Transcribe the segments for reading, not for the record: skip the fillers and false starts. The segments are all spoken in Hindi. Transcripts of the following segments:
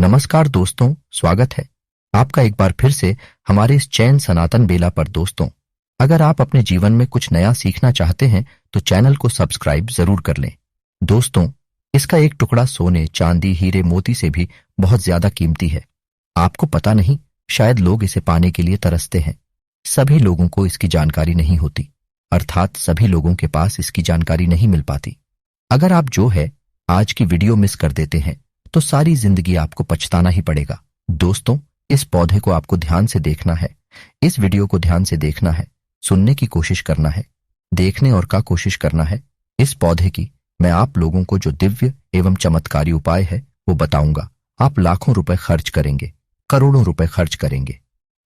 नमस्कार दोस्तों, स्वागत है आपका एक बार फिर से हमारे इस चैन सनातन बेला पर। दोस्तों, अगर आप अपने जीवन में कुछ नया सीखना चाहते हैं तो चैनल को सब्सक्राइब जरूर कर लें। दोस्तों, इसका एक टुकड़ा सोने, चांदी, हीरे, मोती से भी बहुत ज्यादा कीमती है। आपको पता नहीं, शायद लोग इसे पाने के लिए तरसते हैं। सभी लोगों को इसकी जानकारी नहीं होती, अर्थात सभी लोगों के पास इसकी जानकारी नहीं मिल पाती। अगर आप जो है आज की वीडियो मिस कर देते हैं तो सारी जिंदगी आपको पछताना ही पड़ेगा। दोस्तों, इस पौधे को आपको ध्यान से देखना है, इस वीडियो को ध्यान से देखना है, सुनने की कोशिश करना है, देखने और का कोशिश करना है। इस पौधे की मैं आप लोगों को जो दिव्य एवं चमत्कारी उपाय है वो बताऊंगा। आप लाखों रुपए खर्च करेंगे, करोड़ों रुपए खर्च करेंगे,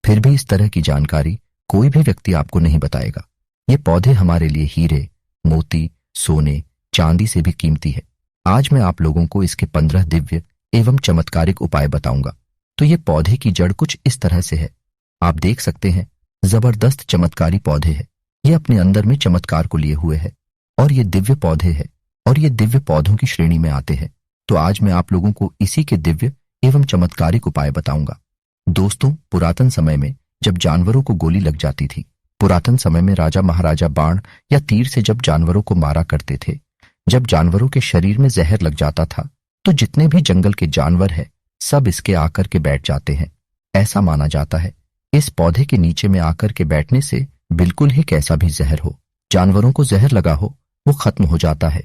फिर भी इस तरह की जानकारी कोई भी व्यक्ति आपको नहीं बताएगा। ये पौधे हमारे लिए हीरे, मोती, सोने, चांदी से भी कीमती है। आज मैं आप लोगों को इसके 15 दिव्य एवं चमत्कारिक उपाय बताऊंगा। तो ये पौधे की जड़ कुछ इस तरह से है। आप देख सकते हैं, जबरदस्त चमत्कारी पौधे है। ये अपने अंदर में चमत्कार को लिए हुए है और ये दिव्य पौधे है और ये दिव्य पौधों की श्रेणी में आते हैं। तो आज मैं आप लोगों को इसी के दिव्य एवं चमत्कारिक उपाय बताऊंगा। दोस्तों, पुरातन समय में जब जानवरों को गोली लग जाती थी, पुरातन समय में राजा महाराजा बाण या तीर से जब जानवरों को मारा करते थे, जब जानवरों के शरीर में जहर लग जाता था तो जितने भी जंगल के जानवर हैं सब इसके आकर के बैठ जाते हैं। ऐसा माना जाता है इस पौधे के नीचे में आकर के बैठने से बिल्कुल ही कैसा भी जहर हो, जानवरों को जहर लगा हो, वो खत्म हो जाता है।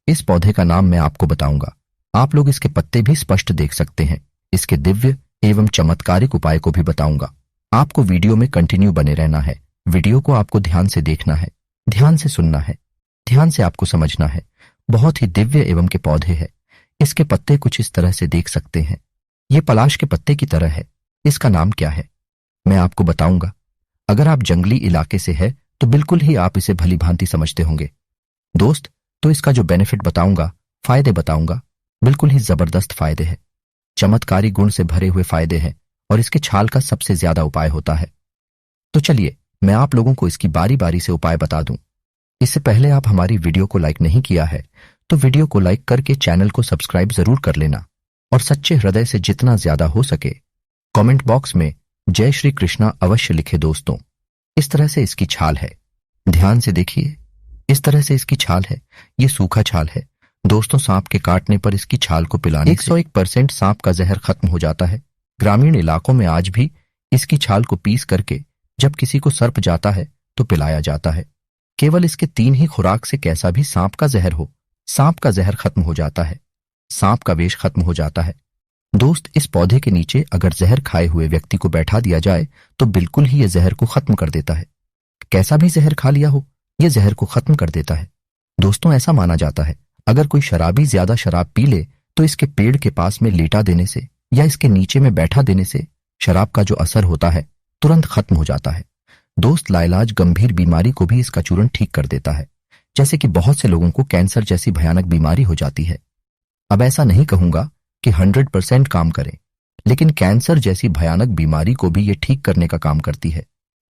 इस पौधे का नाम मैं आपको बताऊंगा। आप लोग इसके पत्ते भी स्पष्ट देख सकते हैं। इसके दिव्य एवं चमत्कारिक उपाय को भी बताऊंगा। आपको वीडियो में कंटिन्यू बने रहना है। वीडियो को आपको ध्यान से देखना है, ध्यान से सुनना है, ध्यान से आपको समझना है। बहुत ही दिव्य एवं के पौधे हैं। इसके पत्ते कुछ इस तरह से देख सकते हैं। ये पलाश के पत्ते की तरह है। इसका नाम क्या है मैं आपको बताऊंगा। अगर आप जंगली इलाके से है तो बिल्कुल ही आप इसे भली भांति समझते होंगे। दोस्त, तो इसका जो बेनिफिट बताऊंगा, फायदे बताऊंगा, बिल्कुल ही जबरदस्त फायदे हैं। चमत्कारी गुण से भरे हुए फायदे हैं और इसके छाल का सबसे ज्यादा उपाय होता है। तो चलिए मैं आप लोगों को इसकी बारी बारी से उपाय बता दूं। इससे पहले आप हमारी वीडियो को लाइक नहीं किया है तो वीडियो को लाइक करके चैनल को सब्सक्राइब जरूर कर लेना और सच्चे हृदय से जितना ज्यादा हो सके कमेंट बॉक्स में जय श्री कृष्णा अवश्य लिखे। दोस्तों, इस तरह से इसकी छाल है, ध्यान से देखिए। इस तरह से इसकी छाल है। ये सूखा छाल है। दोस्तों, सांप के काटने पर इसकी छाल को पिलाने 101% सांप का जहर खत्म हो जाता है। ग्रामीण इलाकों में आज भी इसकी छाल को पीस करके जब किसी को सर्प जाता है तो पिलाया जाता है। केवल इसके 3 ही खुराक से कैसा भी सांप का जहर हो, सांप का जहर खत्म हो जाता है, सांप का विष खत्म हो जाता है। दोस्त, इस पौधे के नीचे अगर जहर खाए हुए व्यक्ति को बैठा दिया जाए तो बिल्कुल ही यह जहर को खत्म कर देता है। कैसा भी जहर खा लिया हो, यह जहर को खत्म कर देता है। दोस्तों, ऐसा माना जाता है अगर कोई शराबी ज्यादा शराब पी ले तो इसके पेड़ के पास में लेटा देने से या इसके नीचे में बैठा देने से शराब का जो असर होता है तुरंत खत्म हो जाता है। दोस्त, लाइलाज गंभीर बीमारी को भी इसका चूर्ण ठीक कर देता है। जैसे कि बहुत से लोगों को कैंसर जैसी भयानक बीमारी हो जाती है। अब ऐसा नहीं कहूंगा कि 100% काम करे, लेकिन कैंसर जैसी भयानक बीमारी को भी ये ठीक करने का काम करती है।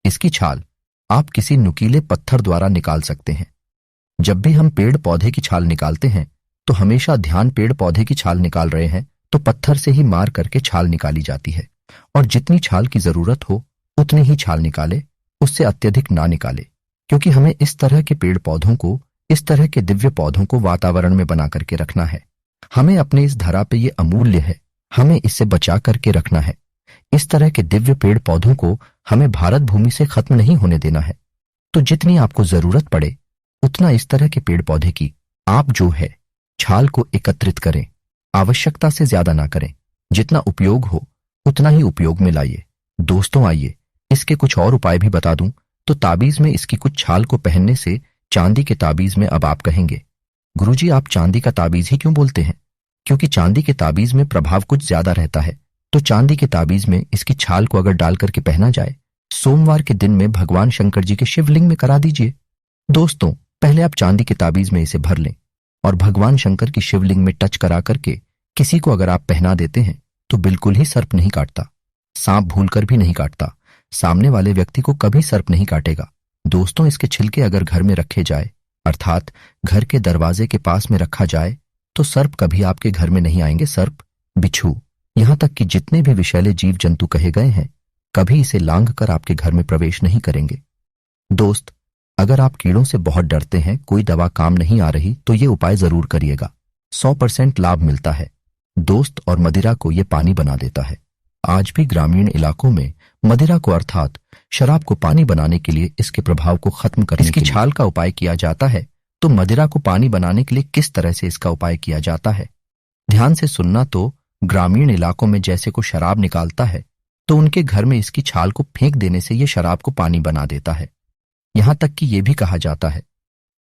इसकी छाल आप किसी नुकीले पत्थर द्वारा निकाल सकते हैं। जब भी हम पेड़ पौधे की छाल निकालते हैं तो हमेशा ध्यान पेड़ पौधे की छाल निकाल रहे हैं तो पत्थर से ही मार करके छाल निकाली जाती है और जितनी छाल की जरूरत हो उतनी ही छाल निकाले, उससे अत्यधिक ना निकाले। क्योंकि हमें इस तरह के पेड़ पौधों को, इस तरह के दिव्य पौधों को वातावरण में बना करके रखना है। हमें अपने इस धरा पे ये अमूल्य है, हमें इससे बचा करके रखना है। इस तरह के दिव्य पेड़ पौधों को हमें भारत भूमि से खत्म नहीं होने देना है। तो जितनी आपको जरूरत पड़े उतना इस तरह के पेड़ पौधे की आप जो है छाल को एकत्रित करें। आवश्यकता से ज्यादा ना करें, जितना उपयोग हो उतना ही उपयोग में लाइए। दोस्तों, आइए इसके कुछ और उपाय भी बता दूं। तो ताबीज में इसकी कुछ छाल को पहनने से चांदी के ताबीज में अब आप कहेंगे, गुरुजी आप चांदी का ताबीज ही क्यों बोलते हैं? क्योंकि चांदी के ताबीज में प्रभाव कुछ ज्यादा रहता है। तो चांदी के ताबीज में इसकी छाल को अगर डाल करके पहना जाए, सोमवार के दिन में भगवान शंकर जी के शिवलिंग में करा दीजिए। दोस्तों, पहले आप चांदी के ताबीज में इसे भर लें और भगवान शंकर की शिवलिंग में टच करा करके किसी को अगर आप पहना देते हैं तो बिल्कुल ही सर्प नहीं काटता, सांप भूलकर भी नहीं काटता, सामने वाले व्यक्ति को कभी सर्प नहीं काटेगा। दोस्तों, इसके छिलके अगर घर में रखे जाए, अर्थात घर के दरवाजे के पास में रखा जाए, तो सर्प कभी आपके घर में नहीं आएंगे। सर्प, बिच्छू, यहां तक कि जितने भी विषैले जीव जंतु कहे गए हैं कभी इसे लांघ कर आपके घर में प्रवेश नहीं करेंगे। दोस्त, अगर आप कीड़ों से बहुत डरते हैं, कोई दवा काम नहीं आ रही, तो ये उपाय जरूर करिएगा। 100% लाभ मिलता है दोस्त, और मदिरा को ये पानी बना देता है। आज भी ग्रामीण इलाकों में मदिरा को अर्थात शराब को पानी बनाने के लिए इसके प्रभाव को खत्म करने इसकी छाल का उपाय किया जाता है। तो मदिरा को पानी बनाने के लिए किस तरह से इसका उपाय किया जाता है, ध्यान से सुनना। तो ग्रामीण इलाकों में जैसे को शराब निकालता है तो उनके घर में इसकी छाल को फेंक देने से यह शराब को पानी बना देता है। यहां तक कि यह भी कहा जाता है,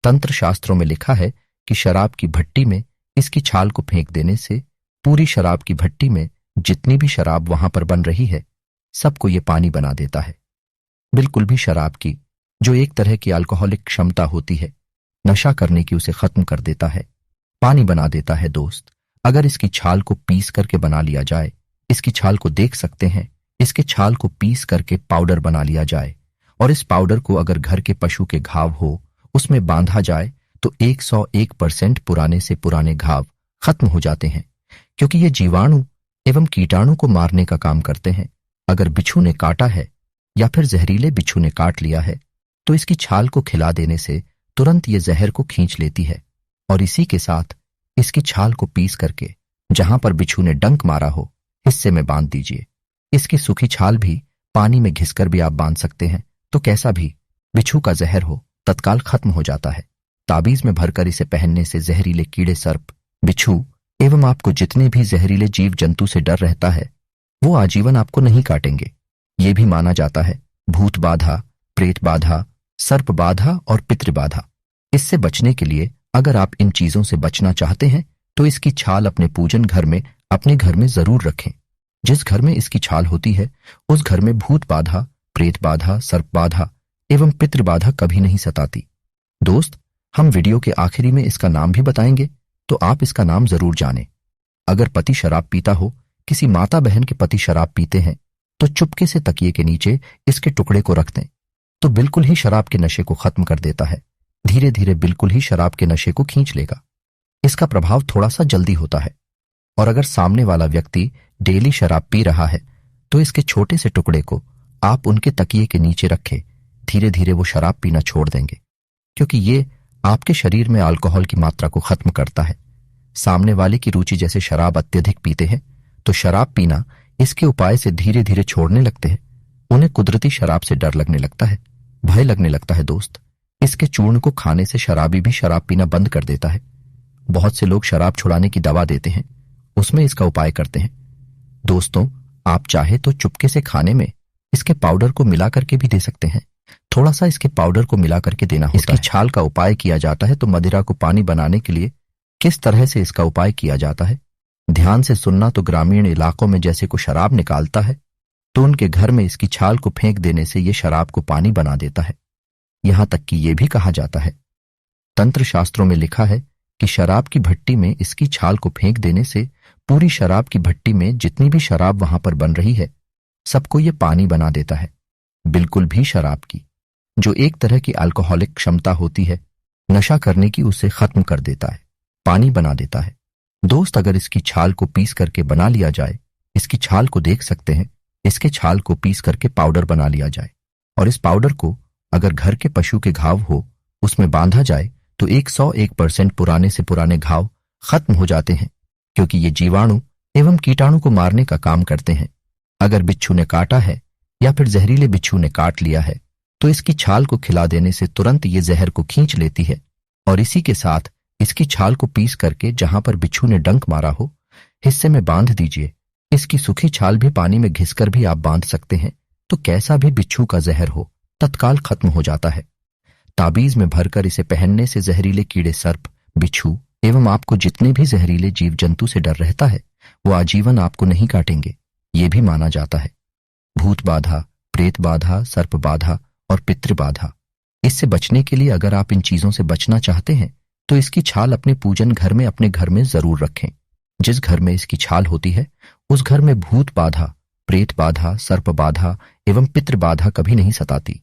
तंत्र शास्त्रों में लिखा है कि शराब की भट्टी में इसकी छाल को फेंक देने से पूरी शराब की भट्टी में जितनी भी शराब वहां पर बन रही है सबको यह पानी बना देता है। बिल्कुल भी शराब की जो एक तरह की अल्कोहलिक क्षमता होती है, नशा करने की, उसे खत्म कर देता है, पानी बना देता है। दोस्त, अगर इसकी छाल को पीस करके बना लिया जाए, इसकी छाल को देख सकते हैं, इसके छाल को पीस करके पाउडर बना लिया जाए और इस पाउडर को अगर घर के पशु के घाव हो उसमें बांधा जाए तो 101% पुराने से पुराने घाव खत्म हो जाते हैं, क्योंकि ये जीवाणु एवं कीटाणु को मारने का काम करते हैं। अगर बिच्छू ने काटा है या फिर जहरीले बिच्छू ने काट लिया है तो इसकी छाल को खिला देने से तुरंत ये जहर को खींच लेती है और इसी के साथ इसकी छाल को पीस करके जहां पर बिच्छू ने डंक मारा हो हिस्से में बांध दीजिए। इसकी सूखी छाल भी पानी में घिसकर भी आप बांध सकते हैं, तो कैसा भी बिच्छू का जहर हो तत्काल खत्म हो जाता है। ताबीज में भरकर इसे पहनने से जहरीले कीड़े, सर्प, बिच्छू एवं आपको जितने भी जहरीले जीव जंतु से डर रहता है वो आजीवन आपको नहीं काटेंगे। ये भी माना जाता है भूत बाधा, प्रेत बाधा, सर्प बाधा और पितृ बाधा। इससे बचने के लिए अगर आप इन चीजों से बचना चाहते हैं तो इसकी छाल अपने पूजन घर में, अपने घर में जरूर रखें। जिस घर में इसकी छाल होती है उस घर में भूत बाधा, प्रेत बाधा, सर्प बाधा एवं पितृ बाधा कभी नहीं सताती। दोस्त, हम वीडियो के आखिरी में इसका नाम भी बताएंगे, तो आप इसका नाम जरूर जानें। अगर पति शराब पीता हो, किसी माता बहन के पति शराब पीते हैं, तो चुपके से तकिए के नीचे इसके टुकड़े को रख दें, तो बिल्कुल ही शराब के नशे को खत्म कर देता है। धीरे धीरे बिल्कुल ही शराब के नशे को खींच लेगा। इसका प्रभाव थोड़ा सा जल्दी होता है। और अगर सामने वाला व्यक्ति डेली शराब पी रहा है तो इसके छोटे से टुकड़े को आप उनके तकिए के नीचे रखें, धीरे धीरे वो शराब पीना छोड़ देंगे, क्योंकि ये आपके शरीर में अल्कोहल की मात्रा को खत्म करता है। सामने वाले की रुचि जैसे शराब अत्यधिक पीते हैं तो शराब पीना इसके उपाय से धीरे धीरे छोड़ने लगते हैं। उन्हें कुदरती शराब से डर लगने लगता है, भय लगने लगता है। दोस्त, इसके चूर्ण को खाने से शराबी भी शराब पीना बंद कर देता है। बहुत से लोग शराब छुड़ाने की दवा देते हैं, उसमें इसका उपाय करते हैं। दोस्तों, आप चाहे तो चुपके से खाने में इसके पाउडर को मिला करके भी दे सकते हैं। थोड़ा सा इसके पाउडर को मिला करके देना होता है। इसकी छाल का उपाय किया जाता है। तो मदिरा को पानी बनाने के लिए किस तरह से इसका उपाय किया जाता है, ध्यान से सुनना। तो ग्रामीण इलाकों में जैसे को शराब निकालता है तो उनके घर में इसकी छाल को फेंक देने से यह शराब को पानी बना देता है। यहां तक कि यह भी कहा जाता है, तंत्र शास्त्रों में लिखा है कि शराब की भट्टी में इसकी छाल को फेंक देने से पूरी शराब की भट्टी में जितनी भी शराब वहां पर बन रही है सबको यह पानी बना देता है। बिल्कुल भी शराब की जो एक तरह की अल्कोहलिक क्षमता होती है, नशा करने की, उसे खत्म कर देता है, पानी बना देता है। दोस्त, अगर इसकी छाल को पीस करके बना लिया जाए, इसकी छाल को देख सकते हैं, इसके छाल को पीस करके पाउडर बना लिया जाए और इस पाउडर को अगर घर के पशु के घाव हो उसमें बांधा जाए तो 101% पुराने से पुराने घाव खत्म हो जाते हैं, क्योंकि ये जीवाणु एवं कीटाणु को मारने का काम करते हैं। अगर बिच्छू ने काटा है या फिर जहरीले बिच्छू ने काट लिया है तो इसकी छाल को खिला देने से तुरंत ये जहर को खींच लेती है और इसी के साथ इसकी छाल को पीस करके जहां पर बिच्छू ने डंक मारा हो हिस्से में बांध दीजिए। इसकी सूखी छाल भी पानी में घिसकर भी आप बांध सकते हैं, तो कैसा भी बिच्छू का जहर हो तत्काल खत्म हो जाता है। ताबीज में भरकर इसे पहनने से जहरीले कीड़े, सर्प, बिच्छू एवं आपको जितने भी जहरीले जीव जंतु से डर रहता है वो आजीवन आपको नहीं काटेंगे। ये भी माना जाता है भूत बाधा, प्रेत बाधा, सर्प बाधा और पितृ बाधा। इससे बचने के लिए अगर आप इन चीजों से बचना चाहते हैं तो इसकी छाल अपने पूजन घर में, अपने घर में जरूर रखें। जिस घर में इसकी छाल होती है उस घर में भूत बाधा, प्रेत बाधा, सर्प बाधा एवं पितृ बाधा कभी नहीं सताती।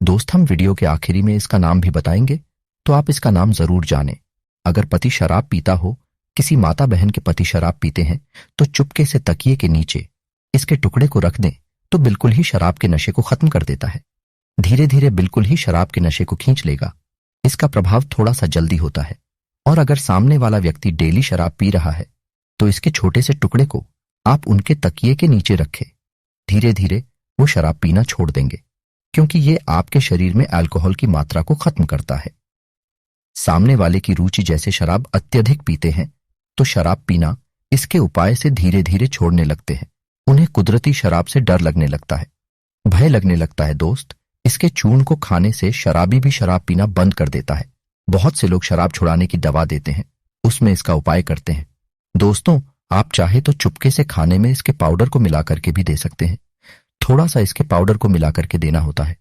दोस्त, हम वीडियो के आखिरी में इसका नाम भी बताएंगे, तो आप इसका नाम जरूर जानें। अगर पति शराब पीता हो, किसी माता बहन के पति शराब पीते हैं तो चुपके से तकिए के नीचे इसके टुकड़े को रख दें तो बिल्कुल ही शराब के नशे को खत्म कर देता है। धीरे धीरे बिल्कुल ही शराब के नशे को खींच लेगा। इसका प्रभाव थोड़ा सा जल्दी होता है। और अगर सामने वाला व्यक्ति डेली शराब पी रहा है तो इसके छोटे से टुकड़े को आप उनके तकिए के नीचे रखें। धीरे धीरे वो शराब पीना छोड़ देंगे, क्योंकि ये आपके शरीर में अल्कोहल की मात्रा को खत्म करता है। सामने वाले की रुचि जैसे शराब अत्यधिक पीते हैं तो शराब पीना इसके उपाय से धीरे धीरे छोड़ने लगते हैं। उन्हें कुदरती शराब से डर लगने लगता है, भय लगने लगता है। दोस्त, इसके चूर्ण को खाने से शराबी भी शराब पीना बंद कर देता है। बहुत से लोग शराब छुड़ाने की दवा देते हैं, उसमें इसका उपाय करते हैं। दोस्तों, आप चाहे तो चुपके से खाने में इसके पाउडर को मिला करके भी दे सकते हैं। थोड़ा सा इसके पाउडर को मिला करके देना होता है।